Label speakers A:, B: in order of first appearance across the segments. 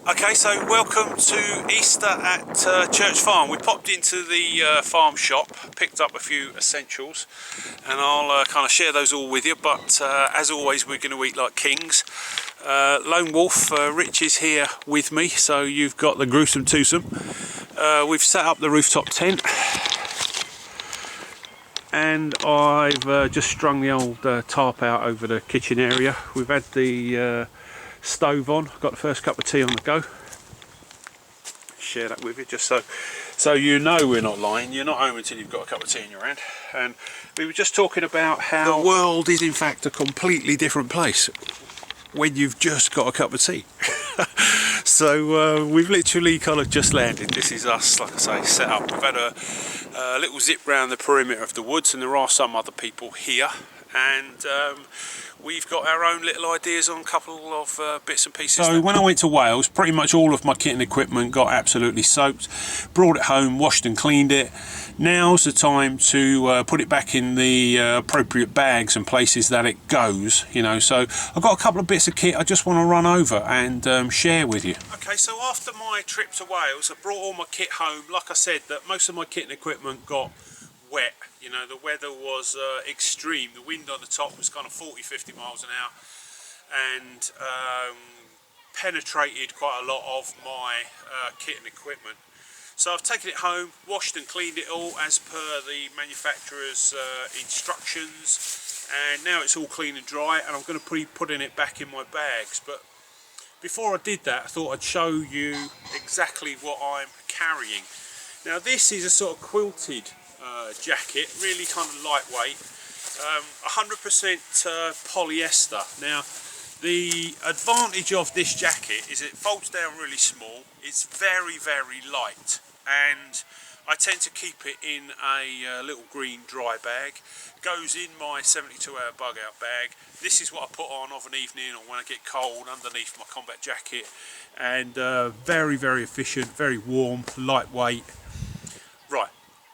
A: Okay, so welcome to Easter at Church Farm. We popped into the farm shop, picked up a few essentials, and I'll kind of share those all with you, but as always we're going to eat like kings. Lone Wolf, Rich is here with me, so you've got the gruesome twosome. We've set up the rooftop tent, and I've just strung the old tarp out over the kitchen area. We've had the stove on, got the first cup of tea on the go. Share that with you just so you know we're not lying. You're not home until you've got a cup of tea in your hand. And we were just talking about how the world is in fact a completely different place when you've just got a cup of tea. So we've literally kind of just landed. This is us, like I say, set up. We've had a little zip round the perimeter of the woods, and there are some other people here, and we've got our own little ideas on a couple of bits and pieces. So when I went to Wales, pretty much all of my kit and equipment got absolutely soaked. Brought it home, washed and cleaned it. Now's the time to put it back in the appropriate bags and places that it goes, you know. So I've got a couple of bits of kit I just want to run over and share with you. Okay, so after my trip to Wales, I brought all my kit home. Like I said, that most of my kit and equipment got wet. You know, the weather was extreme. The wind on the top was kind of 40-50 miles an hour, and penetrated quite a lot of my kit and equipment. So I've taken it home, washed and cleaned it all as per the manufacturer's instructions, and now it's all clean and dry, and I'm going to be putting it back in my bags. But before I did that, I thought I'd show you exactly what I'm carrying. Now this is a sort of quilted jacket, really kind of lightweight, 100% polyester. Now the advantage of this jacket is it folds down really small, it's very light, and I tend to keep it in a little green dry bag. Goes in my 72-hour bug out bag. This is what I put on of an evening or when I get cold underneath my combat jacket, and very efficient, very warm, lightweight. Right,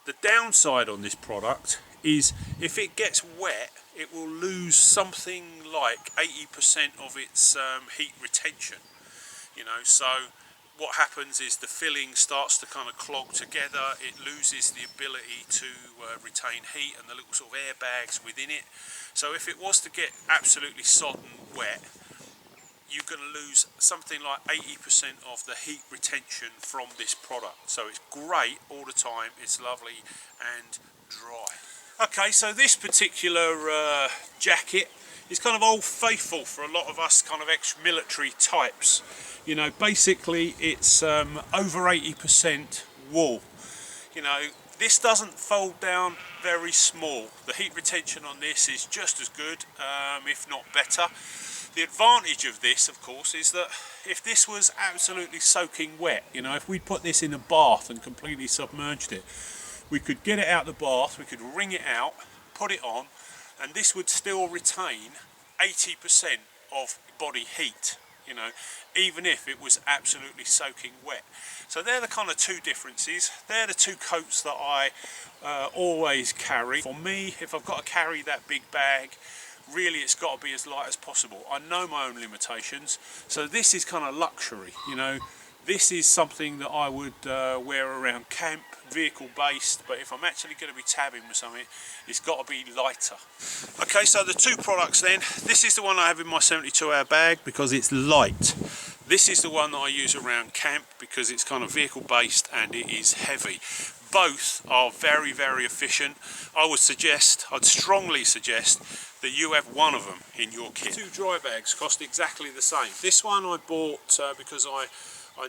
A: the downside on this product is if it gets wet, it will lose something like 80% of its heat retention. You know, so what happens is the filling starts to kind of clog together, it loses the ability to retain heat and the little sort of airbags within it. So if it was to get absolutely sodden wet, you're going to lose something like 80% of the heat retention from this product. So it's great all the time, it's lovely and dry. Okay, so this particular jacket is kind of old faithful for a lot of us kind of ex-military types. You know, basically it's over 80% wool. You know, this doesn't fold down very small. The heat retention on this is just as good, if not better. The advantage of this, of course, is that if this was absolutely soaking wet, you know, if we put this in a bath and completely submerged it, we could get it out of the bath, we could wring it out, put it on, and this would still retain 80% of body heat, you know, even if it was absolutely soaking wet. So they're the kind of two differences. They're the two coats that I always carry. For me, if I've got to carry that big bag, really it's got to be as light as possible. I know my own limitations, so this is kind of luxury, you know. This is something that I would wear around camp, vehicle based, but if I'm actually going to be tabbing with something, it's got to be lighter. Okay, so the two products then. This is the one I have in my 72-hour bag because it's light. This is the one that I use around camp because it's kind of vehicle based and it is heavy. Both are very efficient. I'd strongly suggest that you have one of them in your kit. Two dry bags cost exactly the same. This one I bought because I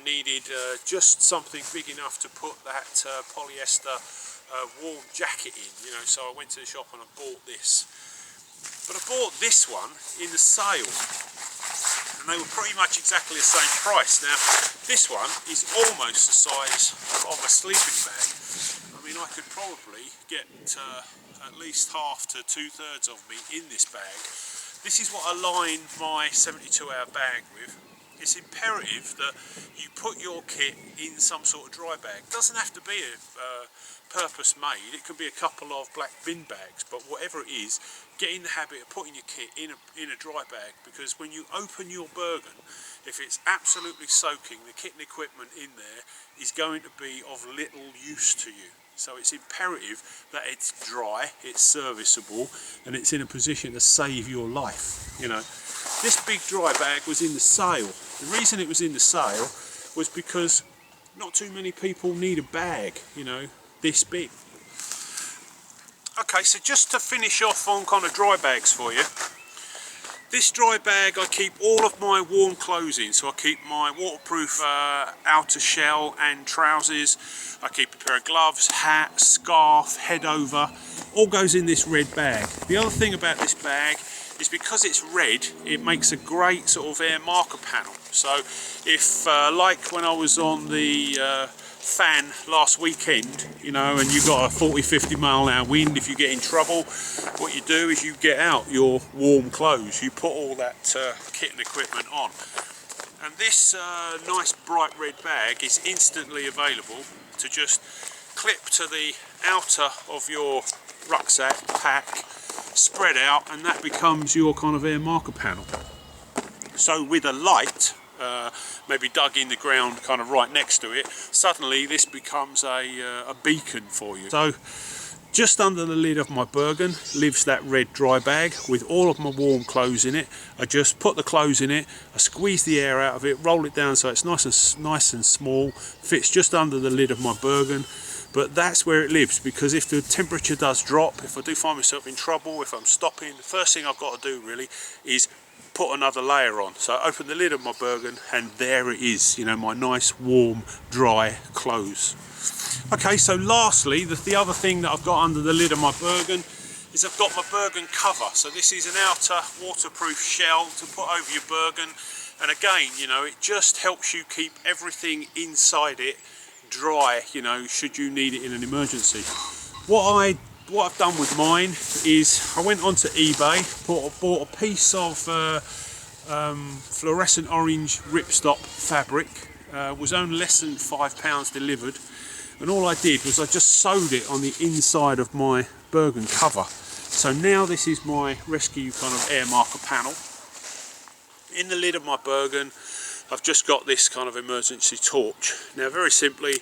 A: needed just something big enough to put that polyester warm jacket in, you know, so I went to the shop and I bought this. But I bought this one in the sale, and they were pretty much exactly the same price. Now, this one is almost the size of a sleeping bag. I mean, I could probably get at least half to 2/3 of me in this bag. This is what I line my 72-hour bag with. It's imperative that you put your kit in some sort of dry bag. It doesn't have to be purpose made, it could be a couple of black bin bags, but whatever it is, get in the habit of putting your kit in a dry bag, because when you open your Bergen, if it's absolutely soaking, the kit and equipment in there is going to be of little use to you. So it's imperative that it's dry, it's serviceable, and it's in a position to save your life. You know, this big dry bag was in the sale. The reason it was in the sale was because not too many people need a bag, you know, this big. Okay, so just to finish off on kind of dry bags for you. This dry bag, I keep all of my warm clothes in. So I keep my waterproof outer shell and trousers. I keep a pair of gloves, hat, scarf, head over. All goes in this red bag. The other thing about this bag is because it's red, it makes a great sort of air marker panel. So if, like when I was on the fan last weekend, you know, and you got a 40-50 mile an hour wind, if you get in trouble, what you do is you get out your warm clothes, you put all that kit and equipment on, and this nice bright red bag is instantly available to just clip to the outer of your rucksack pack, spread out, and that becomes your kind of air marker panel. So with a light maybe dug in the ground kind of right next to it, suddenly this becomes a beacon for you. So just under the lid of my Bergen lives that red dry bag with all of my warm clothes in it. I just put the clothes in it, I squeeze the air out of it, roll it down so it's nice and small, fits just under the lid of my Bergen. But that's where it lives, because if the temperature does drop, if I do find myself in trouble, if I'm stopping, the first thing I've got to do really is put another layer on. So I open the lid of my Bergen and there it is, you know, my nice warm dry clothes. Okay, so lastly, the other thing that I've got under the lid of my Bergen is I've got my Bergen cover. So this is an outer waterproof shell to put over your Bergen, and again, you know, it just helps you keep everything inside it dry, you know, should you need it in an emergency. What I've done with mine is I went onto eBay, bought a piece of fluorescent orange ripstop fabric, was only less than £5 delivered, and all I did was I just sewed it on the inside of my Bergen cover. So now this is my rescue kind of air marker panel. In the lid of my Bergen I've just got this kind of emergency torch. Now very simply,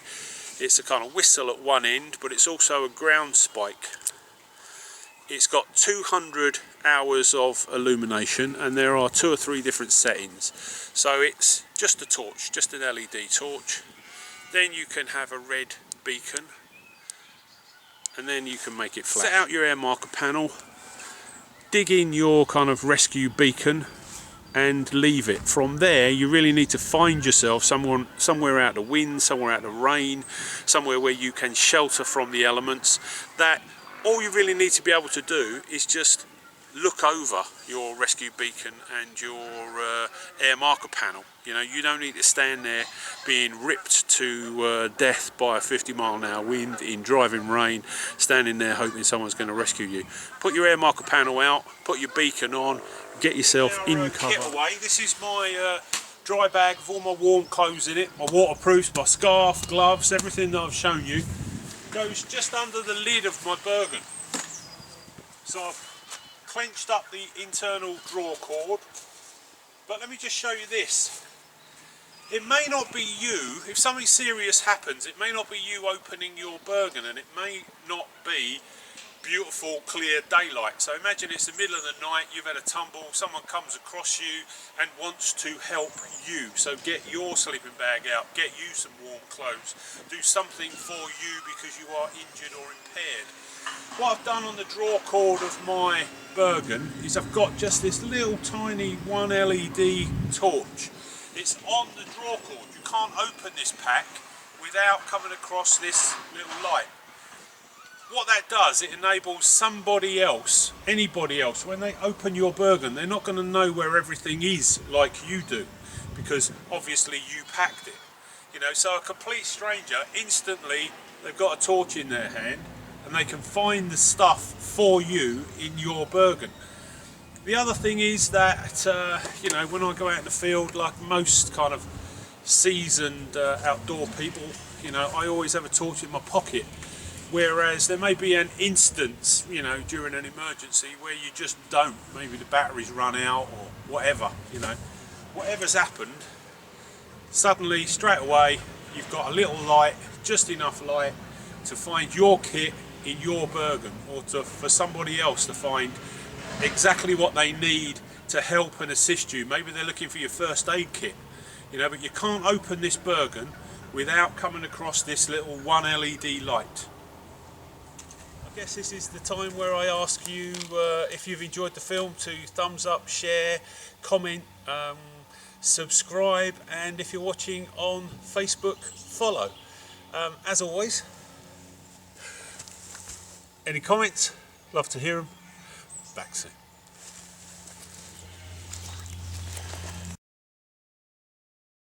A: it's a kind of whistle at one end, but it's also a ground spike. It's got 200 hours of illumination, and there are 2 or 3 different settings. So it's just a torch, just an LED torch. Then you can have a red beacon, and then you can make it flash. Set out your air marker panel, dig in your kind of rescue beacon, and leave it. From there you really need to find yourself somewhere out of the wind, somewhere out of the rain, somewhere where you can shelter from the elements. That all you really need to be able to do is just look over your rescue beacon and your air marker panel. You know, you don't need to stand there being ripped to death by a 50-mile-an-hour wind in driving rain, standing there hoping someone's going to rescue you. Put your air marker panel out, put your beacon on, get yourself in cover. Kit away. This is my dry bag with all my warm clothes in it, my waterproofs, my scarf, gloves, everything that I've shown you goes just under the lid of my Bergen. So I've clenched up the internal drawer cord, but let me just show you this. It may not be you, if something serious happens, it may not be you opening your Bergen, and it may not be beautiful clear daylight. So imagine it's the middle of the night, you've had a tumble, someone comes across you and wants to help you. So get your sleeping bag out, get you some warm clothes, do something for you because you are injured or impaired. What I've done on the drawer cord of my Bergen is I've got just this little tiny 1 LED torch. It's on the drawer cord. You can't open this pack without coming across this little light. What that does, it enables somebody else, anybody else, when they open your Bergen, they're not going to know where everything is like you do, because obviously you packed it. You know, so a complete stranger, instantly they've got a torch in their hand and they can find the stuff for you in your Bergen. The other thing is that, you know, when I go out in the field, like most kind of seasoned outdoor people, you know, I always have a torch in my pocket. Whereas there may be an instance, you know, during an emergency where you just don't. Maybe the batteries run out or whatever, you know. whatever's happened, suddenly straight away you've got a little light, just enough light to find your kit in your Bergen, or for somebody else to find exactly what they need to help and assist you. Maybe they're looking for your first aid kit, you know, but you can't open this Bergen without coming across this little 1 LED light. I guess this is the time where I ask you, if you've enjoyed the film, to thumbs up, share, comment, subscribe, and if you're watching on Facebook, follow. As always, any comments? Love to hear them. Back soon.